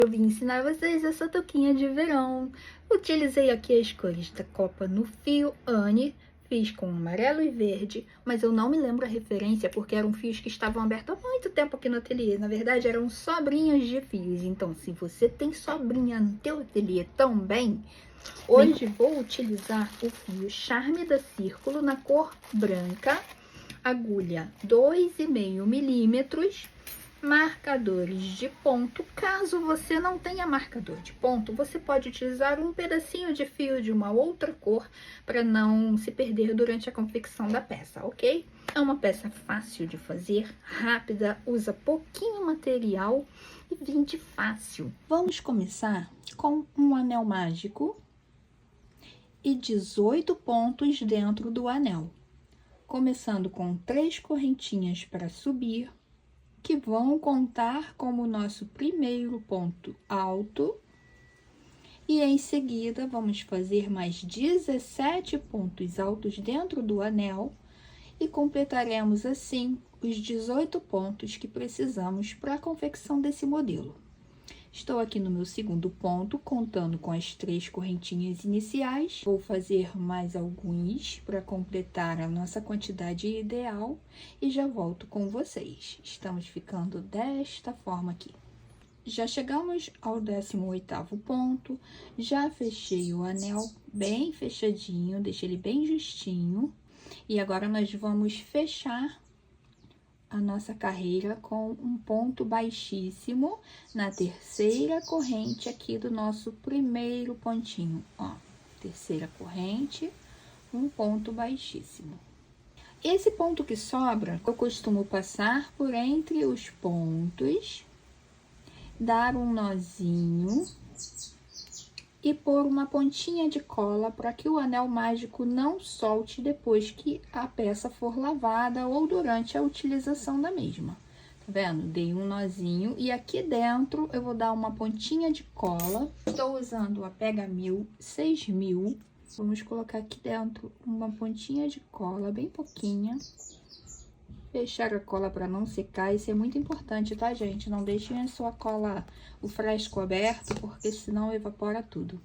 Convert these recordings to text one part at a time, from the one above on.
Eu vim ensinar vocês essa touquinha de verão. Utilizei aqui as cores da Copa no fio Anne, fiz com amarelo e verde, mas eu não me lembro a referência porque eram fios que estavam abertos há muito tempo aqui no ateliê. Na verdade, eram sobrinhas de fios. Então, se você tem sobrinha no teu ateliê também, hoje vou utilizar o fio Charme da Círculo na cor branca, agulha 2,5 milímetros, marcadores de ponto. Caso você não tenha marcador de ponto, você pode utilizar um pedacinho de fio de uma outra cor para não se perder durante a confecção da peça, ok? É uma peça fácil de fazer, rápida, usa pouquinho material e vende fácil. Vamos começar com um anel mágico e 18 pontos dentro do anel, começando com 3 correntinhas para subir, que vão contar como nosso primeiro ponto alto, e em seguida vamos fazer mais 17 pontos altos dentro do anel e completaremos assim os 18 pontos que precisamos para a confecção desse modelo. Estou aqui no meu segundo ponto, contando com as 3 correntinhas iniciais. Vou fazer mais alguns para completar a nossa quantidade ideal e já volto com vocês. Estamos ficando desta forma aqui. Já chegamos ao 18º ponto, já fechei o anel bem fechadinho, deixei ele bem justinho. E agora nós vamos fechar a nossa carreira com um ponto baixíssimo na terceira corrente aqui do nosso primeiro pontinho, ó. Terceira corrente, um ponto baixíssimo. Esse ponto que sobra, eu costumo passar por entre os pontos, dar um nozinho e pôr uma pontinha de cola para que o anel mágico não solte depois que a peça for lavada ou durante a utilização da mesma. Tá vendo? Dei um nozinho e aqui dentro eu vou dar uma pontinha de cola. Estou usando a Pega Mil 6000. Vamos colocar aqui dentro uma pontinha de cola, bem pouquinha. Fechar a cola para não secar, isso é muito importante, tá, gente? Não deixem a sua cola, o frasco aberto, porque senão evapora tudo.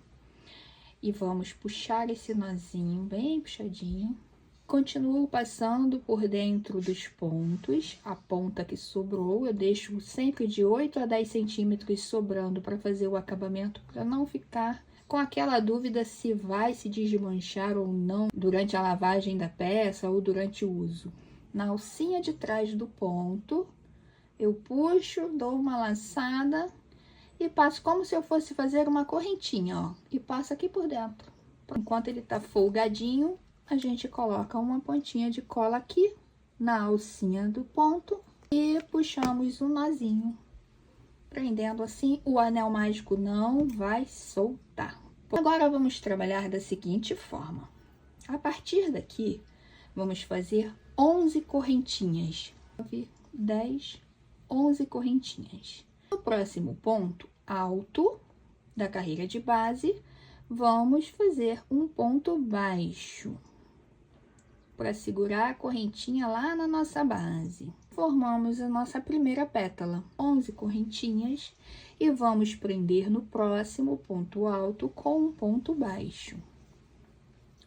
E vamos puxar esse nozinho bem puxadinho. Continuo passando por dentro dos pontos, a ponta que sobrou, eu deixo sempre de 8 a 10 centímetros sobrando para fazer o acabamento, para não ficar com aquela dúvida se vai se desmanchar ou não durante a lavagem da peça ou durante o uso. Na alcinha de trás do ponto, eu puxo, dou uma laçada e passo como se eu fosse fazer uma correntinha, ó. E passo aqui por dentro. Enquanto ele tá folgadinho, a gente coloca uma pontinha de cola aqui na alcinha do ponto e puxamos um nozinho. Prendendo assim, o anel mágico não vai soltar. Agora, vamos trabalhar da seguinte forma. A partir daqui, vamos fazer 11 correntinhas, 9, 10, 11 correntinhas. No próximo ponto alto da carreira de base, vamos fazer um ponto baixo para segurar a correntinha lá na nossa base. Formamos a nossa primeira pétala, 11 correntinhas, e vamos prender no próximo ponto alto com um ponto baixo.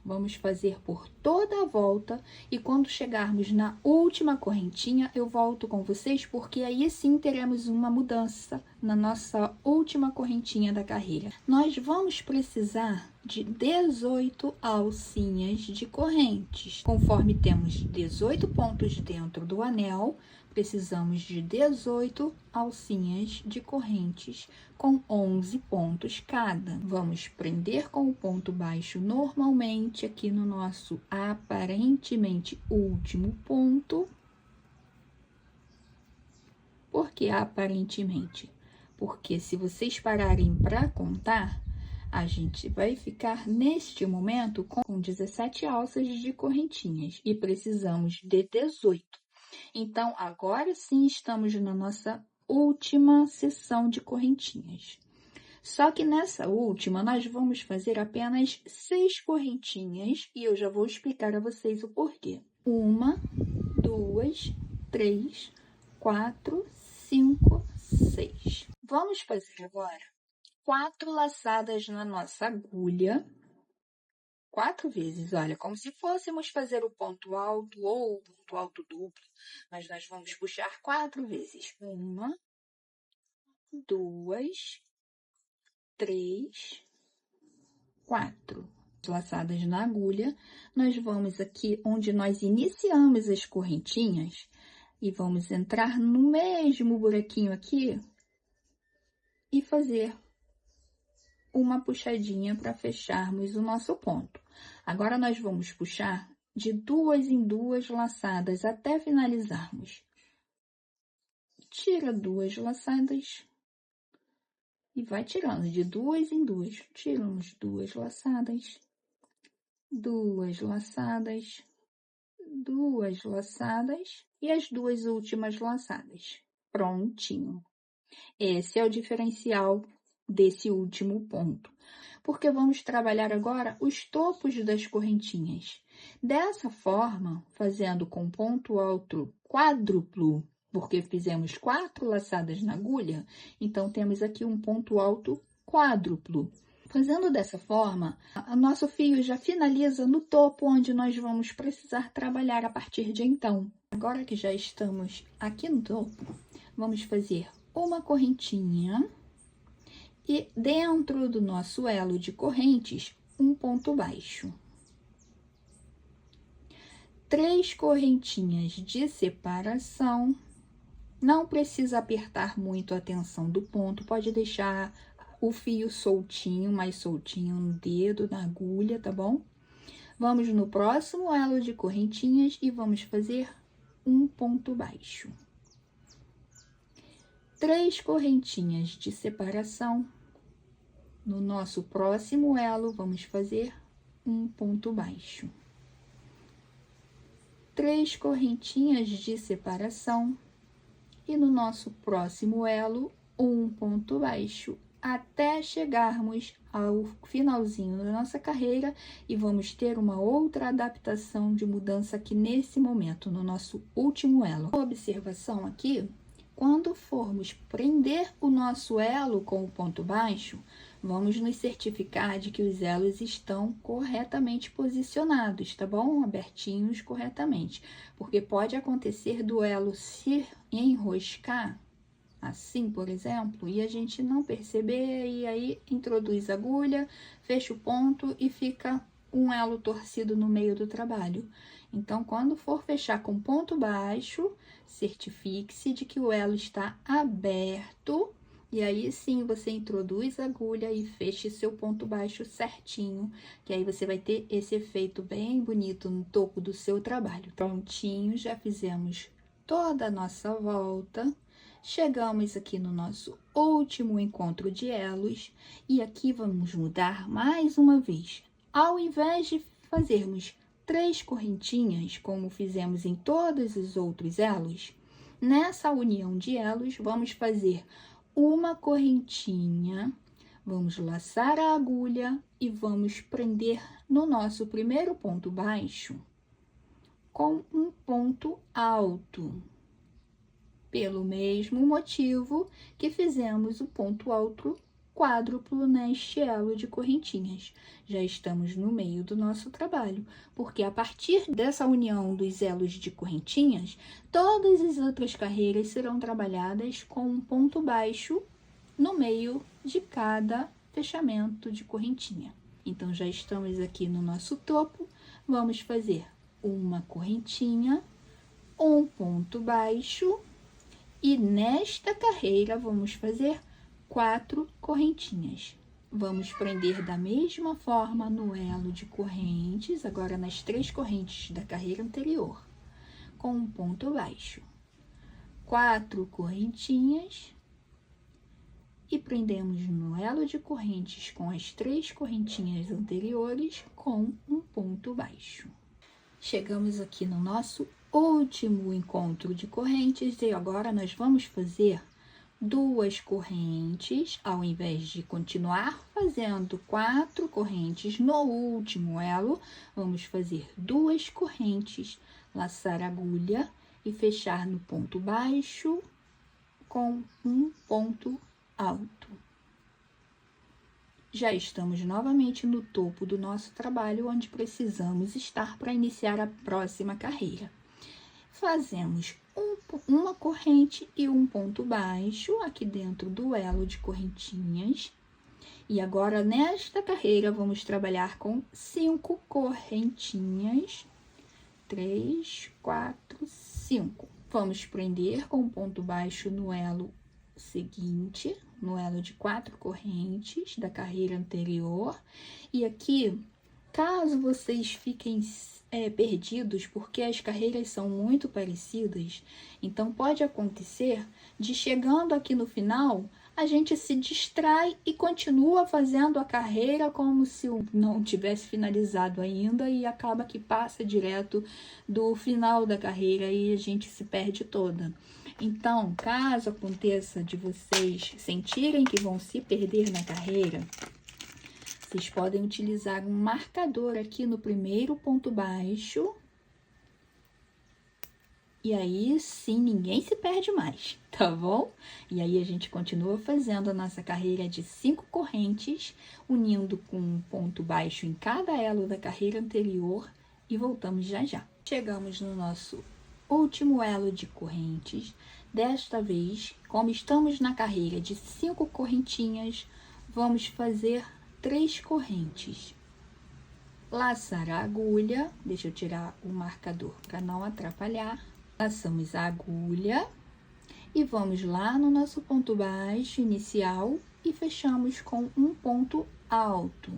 Vamos fazer por toda a volta e quando chegarmos na última correntinha, eu volto com vocês, porque aí sim teremos uma mudança na nossa última correntinha da carreira. Nós vamos precisar de 18 alcinhas de correntes. Conforme temos 18 pontos dentro do anel, precisamos de 18 alcinhas de correntes com 11 pontos cada. Vamos prender com o ponto baixo normalmente aqui no nosso aparentemente último ponto. Por que aparentemente? Porque se vocês pararem para contar, a gente vai ficar neste momento com 17 alças de correntinhas e precisamos de 18. Então, agora sim estamos na nossa última seção de correntinhas. Só que nessa última, nós vamos fazer apenas 6 correntinhas e eu já vou explicar a vocês o porquê. 1, 2, 3, 4, 5, 6. Vamos fazer agora 4 laçadas na nossa agulha. 4 vezes, olha, como se fôssemos fazer o ponto alto ou o ponto alto duplo, mas nós vamos puxar 4 vezes. 1, 2, 3, 4. Laçadas na agulha, nós vamos aqui onde nós iniciamos as correntinhas e vamos entrar no mesmo buraquinho aqui e fazer uma puxadinha para fecharmos o nosso ponto. Agora, nós vamos puxar de 2 em 2 laçadas até finalizarmos. Tira 2 laçadas e vai tirando de 2 em 2. Tiramos 2 laçadas, 2 laçadas, 2 laçadas e as 2 últimas laçadas. Prontinho. Esse é o diferencial desse último ponto, porque vamos trabalhar agora os topos das correntinhas. Dessa forma, fazendo com ponto alto quádruplo, porque fizemos 4 laçadas na agulha, então temos aqui um ponto alto quádruplo. Fazendo dessa forma, o nosso fio já finaliza no topo, onde nós vamos precisar trabalhar a partir de então. Agora que já estamos aqui no topo, vamos fazer uma correntinha e dentro do nosso elo de correntes, um ponto baixo. 3 correntinhas de separação. Não precisa apertar muito a tensão do ponto, pode deixar o fio soltinho, mais soltinho no dedo, na agulha, tá bom? Vamos no próximo elo de correntinhas e vamos fazer um ponto baixo. 3 correntinhas de separação. No nosso próximo elo, vamos fazer um ponto baixo. 3 correntinhas de separação. E no nosso próximo elo, um ponto baixo, até chegarmos ao finalzinho da nossa carreira e vamos ter uma outra adaptação de mudança aqui nesse momento, no nosso último elo. Observação aqui, quando formos prender o nosso elo com o ponto baixo, vamos nos certificar de que os elos estão corretamente posicionados, tá bom? Abertinhos corretamente, porque pode acontecer do elo se enroscar, assim, por exemplo, e a gente não perceber, e aí introduz a agulha, fecha o ponto e fica um elo torcido no meio do trabalho. Então, quando for fechar com ponto baixo, certifique-se de que o elo está aberto, e aí sim você introduz a agulha e feche seu ponto baixo certinho, que aí você vai ter esse efeito bem bonito no topo do seu trabalho. Prontinho, já fizemos toda a nossa volta. Chegamos aqui no nosso último encontro de elos e aqui vamos mudar mais uma vez. Ao invés de fazermos 3 correntinhas, como fizemos em todos os outros elos, nessa união de elos, vamos fazer uma correntinha, vamos laçar a agulha e vamos prender no nosso primeiro ponto baixo com um ponto alto. Pelo mesmo motivo que fizemos o ponto alto quádruplo neste elo de correntinhas. Já estamos no meio do nosso trabalho, porque a partir dessa união dos elos de correntinhas, todas as outras carreiras serão trabalhadas com um ponto baixo no meio de cada fechamento de correntinha. Então, já estamos aqui no nosso topo, vamos fazer uma correntinha, um ponto baixo, e nesta carreira vamos fazer 4 correntinhas. Vamos prender da mesma forma no elo de correntes, agora nas 3 correntes da carreira anterior, com um ponto baixo. 4 correntinhas e prendemos no elo de correntes com as 3 correntinhas anteriores com um ponto baixo. Chegamos aqui no nosso último encontro de correntes e agora nós vamos fazer 2 correntes, ao invés de continuar fazendo 4 correntes no último elo, vamos fazer 2 correntes, laçar a agulha e fechar no ponto baixo com um ponto alto. Já estamos novamente no topo do nosso trabalho, onde precisamos estar para iniciar a próxima carreira. Fazemos uma corrente e um ponto baixo aqui dentro do elo de correntinhas. E agora, nesta carreira, vamos trabalhar com 5 correntinhas. 3, 4, 5. Vamos prender com o ponto baixo no elo seguinte, no elo de 4 correntes da carreira anterior. E aqui, caso vocês fiquem perdidos, porque as carreiras são muito parecidas, então pode acontecer de, chegando aqui no final, a gente se distrai e continua fazendo a carreira como se não tivesse finalizado ainda, e acaba que passa direto do final da carreira e a gente se perde toda. Então, caso aconteça de vocês sentirem que vão se perder na carreira, vocês podem utilizar um marcador aqui no primeiro ponto baixo. E aí, sim, ninguém se perde mais, tá bom? E aí, a gente continua fazendo a nossa carreira de 5 correntes, unindo com um ponto baixo em cada elo da carreira anterior, e voltamos já já. Chegamos no nosso último elo de correntes. Desta vez, como estamos na carreira de 5 correntinhas, vamos fazer 3 correntes. Laçar a agulha, deixa eu tirar o marcador para não atrapalhar. Laçamos a agulha e vamos lá no nosso ponto baixo inicial e fechamos com um ponto alto.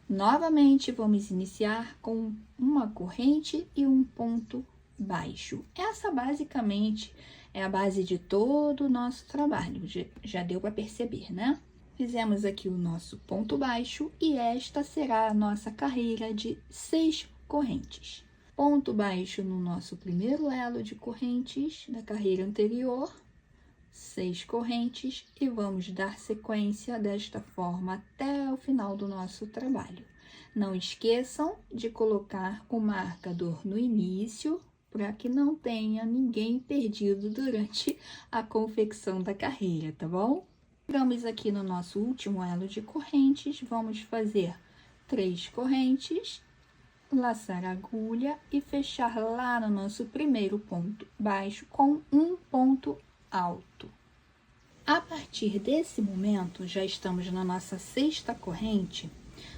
Novamente, vamos iniciar com uma corrente e um ponto baixo. Essa, basicamente, é a base de todo o nosso trabalho, já deu para perceber, né? Fizemos aqui o nosso ponto baixo e esta será a nossa carreira de 6 correntes. Ponto baixo no nosso primeiro elo de correntes da carreira anterior, 6 correntes, e vamos dar sequência desta forma até o final do nosso trabalho. Não esqueçam de colocar o marcador no início, para que não tenha ninguém perdido durante a confecção da carreira, tá bom? Chegamos aqui no nosso último elo de correntes, vamos fazer 3 correntes, laçar a agulha e fechar lá no nosso primeiro ponto baixo com um ponto alto. A partir desse momento, já estamos na nossa 6ª corrente,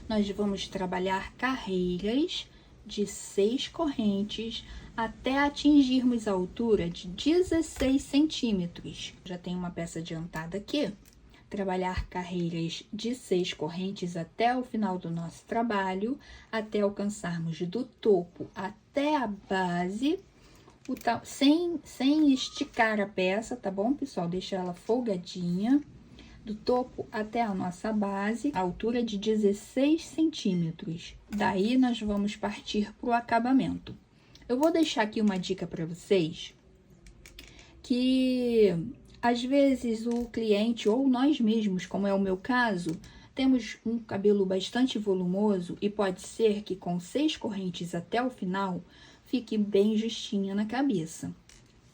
nós vamos trabalhar carreiras de 6 correntes até atingirmos a altura de 16 centímetros. Já tem uma peça adiantada aqui. Trabalhar carreiras de 6 correntes até o final do nosso trabalho, até alcançarmos do topo até a base, sem esticar a peça, tá bom, pessoal? Deixa ela folgadinha, do topo até a nossa base, a altura de 16 centímetros. Daí, nós vamos partir para o acabamento. Eu vou deixar aqui uma dica para vocês, que às vezes o cliente ou nós mesmos, como é o meu caso, temos um cabelo bastante volumoso e pode ser que com 6 correntes até o final fique bem justinha na cabeça.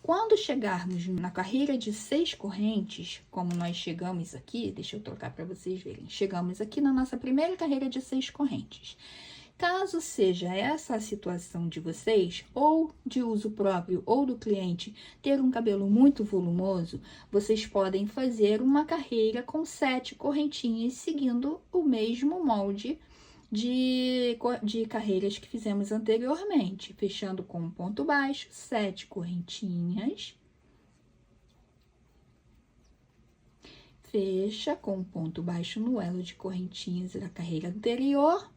Quando chegarmos na carreira de 6 correntes, como nós chegamos aqui, deixa eu trocar para vocês verem, chegamos aqui na nossa primeira carreira de 6 correntes. Caso seja essa a situação de vocês, ou de uso próprio, ou do cliente, ter um cabelo muito volumoso, vocês podem fazer uma carreira com 7 correntinhas, seguindo o mesmo molde de carreiras que fizemos anteriormente, fechando com um ponto baixo, 7 correntinhas, fecha com um ponto baixo no elo de correntinhas da carreira anterior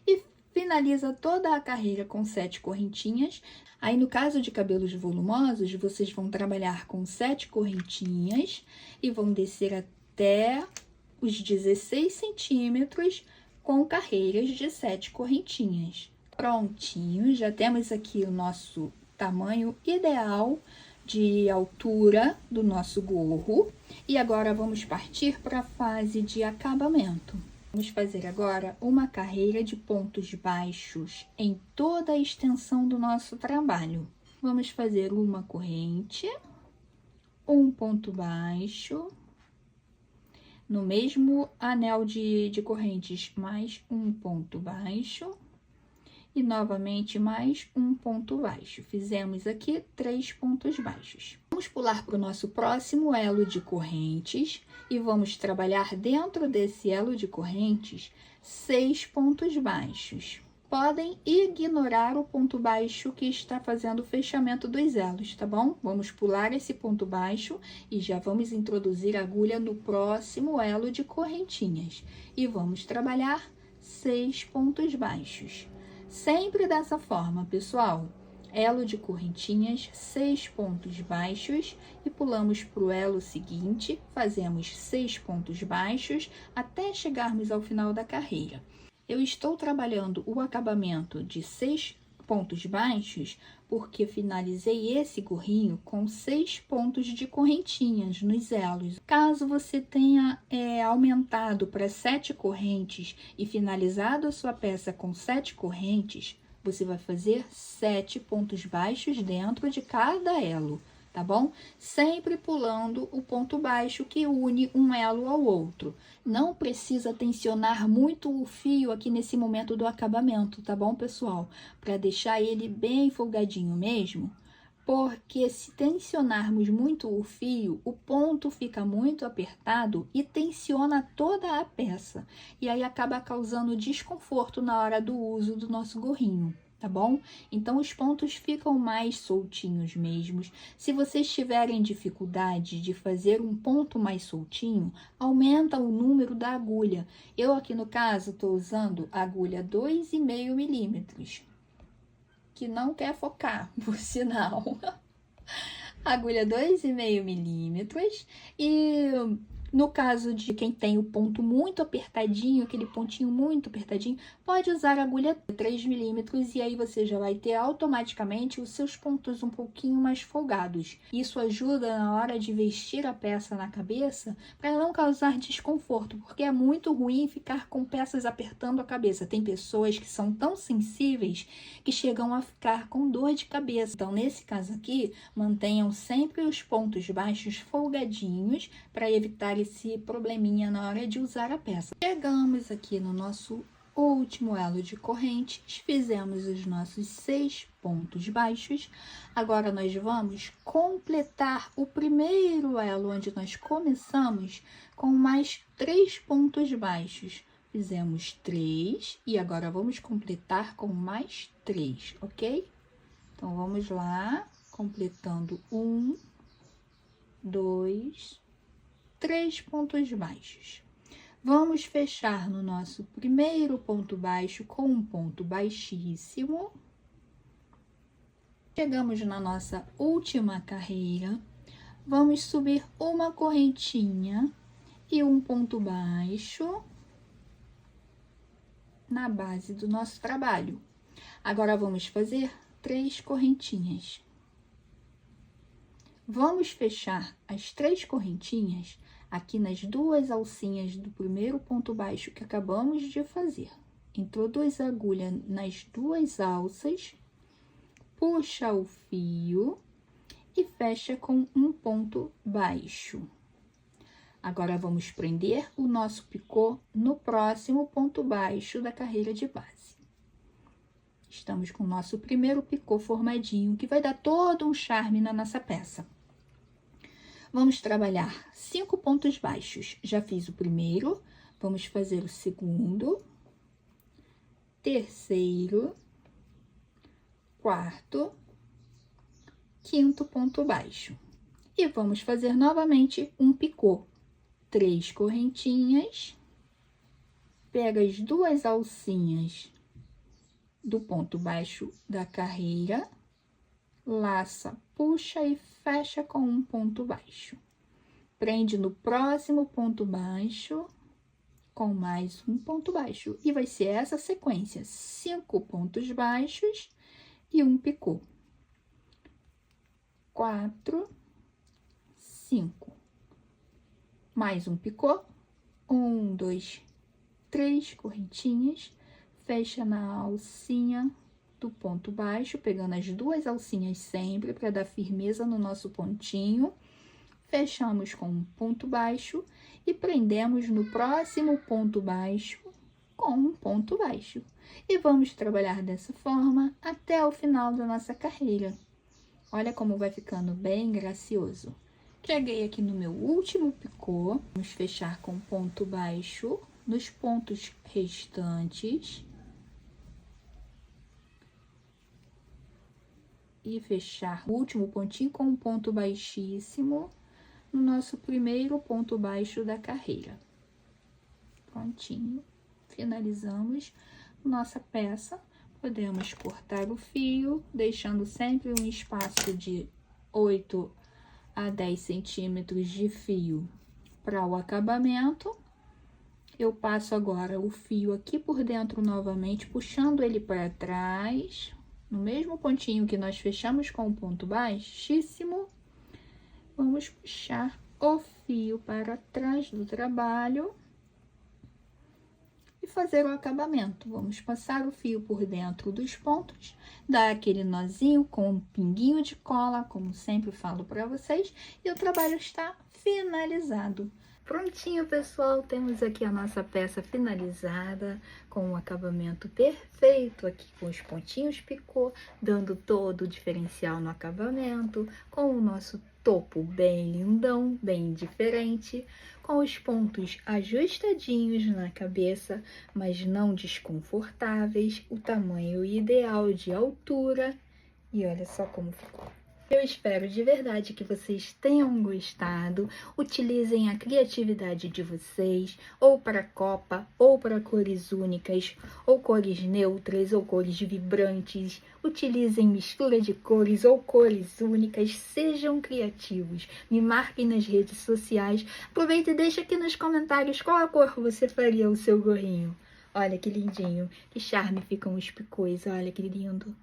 e finaliza toda a carreira com 7 correntinhas. Aí, no caso de cabelos volumosos, vocês vão trabalhar com 7 correntinhas e vão descer até os 16 centímetros com carreiras de 7 correntinhas. Prontinho, já temos aqui o nosso tamanho ideal de altura do nosso gorro. E agora vamos partir para a fase de acabamento. Vamos fazer agora uma carreira de pontos baixos em toda a extensão do nosso trabalho. Vamos fazer uma corrente, um ponto baixo, no mesmo anel de correntes, mais um ponto baixo, e novamente mais um ponto baixo. Fizemos aqui 3 pontos baixos. Vamos pular para o nosso próximo elo de correntes e vamos trabalhar dentro desse elo de correntes 6 pontos baixos. Podem ignorar o ponto baixo que está fazendo o fechamento dos elos, tá bom? Vamos pular esse ponto baixo e já vamos introduzir a agulha no próximo elo de correntinhas. E vamos trabalhar 6 pontos baixos. Sempre dessa forma, pessoal. Elo de correntinhas, 6 pontos baixos e pulamos para o elo seguinte, fazemos 6 pontos baixos até chegarmos ao final da carreira. Eu estou trabalhando o acabamento de 6 pontos baixos porque finalizei esse gorrinho com 6 pontos de correntinhas nos elos. Caso você tenha aumentado para 7 correntes e finalizado a sua peça com 7 correntes, você vai fazer 7 pontos baixos dentro de cada elo, tá bom? Sempre pulando o ponto baixo que une um elo ao outro. Não precisa tensionar muito o fio aqui nesse momento do acabamento, tá bom, pessoal? Para deixar ele bem folgadinho mesmo, porque se tensionarmos muito o fio, o ponto fica muito apertado e tensiona toda a peça. E aí acaba causando desconforto na hora do uso do nosso gorrinho. Tá bom? Então, os pontos ficam mais soltinhos mesmos. Se vocês tiverem dificuldade de fazer um ponto mais soltinho, aumenta o número da agulha. Eu aqui no caso, estou usando a agulha 2,5 milímetros, que não quer focar, por sinal. Agulha 2,5 milímetros e... No caso de quem tem o ponto muito apertadinho, aquele pontinho muito apertadinho, pode usar a agulha 3 milímetros e aí você já vai ter automaticamente os seus pontos um pouquinho mais folgados. Isso ajuda na hora de vestir a peça na cabeça para não causar desconforto, porque é muito ruim ficar com peças apertando a cabeça. Tem pessoas que são tão sensíveis que chegam a ficar com dor de cabeça. Então, nesse caso aqui, mantenham sempre os pontos baixos folgadinhos para evitar esse probleminha na hora de usar a peça. Chegamos aqui no nosso último elo de correntes, fizemos os nossos 6 pontos baixos. Agora nós vamos completar o primeiro elo onde nós começamos com mais 3 pontos baixos. Fizemos 3 e agora vamos completar com mais 3, ok? Então vamos lá, completando 1, 2, 3 pontos baixos. Vamos fechar no nosso primeiro ponto baixo com um ponto baixíssimo. Chegamos na nossa última carreira. Vamos subir uma correntinha e um ponto baixo na base do nosso trabalho. Agora, vamos fazer 3 correntinhas. Vamos fechar as 3 correntinhas aqui nas 2 alcinhas do primeiro ponto baixo que acabamos de fazer. Introduz a agulha nas 2 alças, puxa o fio e fecha com um ponto baixo. Agora, vamos prender o nosso picô no próximo ponto baixo da carreira de base. Estamos com o nosso primeiro picô formadinho, que vai dar todo um charme na nossa peça. Vamos trabalhar 5 pontos baixos. Já fiz o primeiro, vamos fazer o segundo, terceiro, quarto, quinto ponto baixo. E vamos fazer novamente um picô. 3 correntinhas, pega as 2 alcinhas do ponto baixo da carreira, laça, puxa e fecha com um ponto baixo. Prende no próximo ponto baixo com mais um ponto baixo. E vai ser essa sequência: 5 pontos baixos e um picô. 4, 5. Mais um picô. 1, 2, 3 correntinhas. Fecha na alcinha do ponto baixo, pegando as 2 alcinhas sempre para dar firmeza no nosso pontinho. fechamos com um ponto baixo e prendemos no próximo ponto baixo com um ponto baixo. E vamos trabalhar dessa forma até o final da nossa carreira. Olha como vai ficando bem gracioso. Cheguei aqui no meu último picô, vamos fechar com ponto baixo nos pontos restantes. E fechar o último pontinho com um ponto baixíssimo no nosso primeiro ponto baixo da carreira. Prontinho. Finalizamos nossa peça. Podemos cortar o fio, deixando sempre um espaço de 8 a 10 centímetros de fio para o acabamento. Eu passo agora o fio aqui por dentro novamente, puxando ele para trás, no mesmo pontinho que nós fechamos com o ponto baixíssimo. Vamos puxar o fio para trás do trabalho e fazer o acabamento. Vamos passar o fio por dentro dos pontos, dar aquele nozinho com um pinguinho de cola, como sempre falo para vocês, e o trabalho está finalizado. Prontinho, pessoal, temos aqui a nossa peça finalizada, com um acabamento perfeito aqui, com os pontinhos picô, dando todo o diferencial no acabamento, com o nosso topo bem lindão, bem diferente, com os pontos ajustadinhos na cabeça, mas não desconfortáveis, o tamanho ideal de altura, e olha só como ficou. Eu espero de verdade que vocês tenham gostado. Utilizem a criatividade de vocês, ou para copa, ou para cores únicas, ou cores neutras, ou cores vibrantes. Utilizem mistura de cores ou cores únicas. Sejam criativos. Me marquem nas redes sociais. Aproveita e deixa aqui nos comentários qual a cor você faria o seu gorrinho. Olha que lindinho, que charme ficam os picôs, olha que lindo.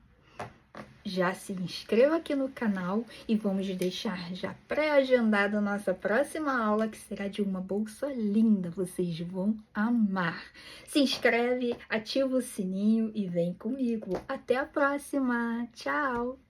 Já se inscreva aqui no canal e vamos deixar já pré-agendada a nossa próxima aula, que será de uma bolsa linda, vocês vão amar. Se inscreve, ativa o sininho e vem comigo. Até a próxima, tchau!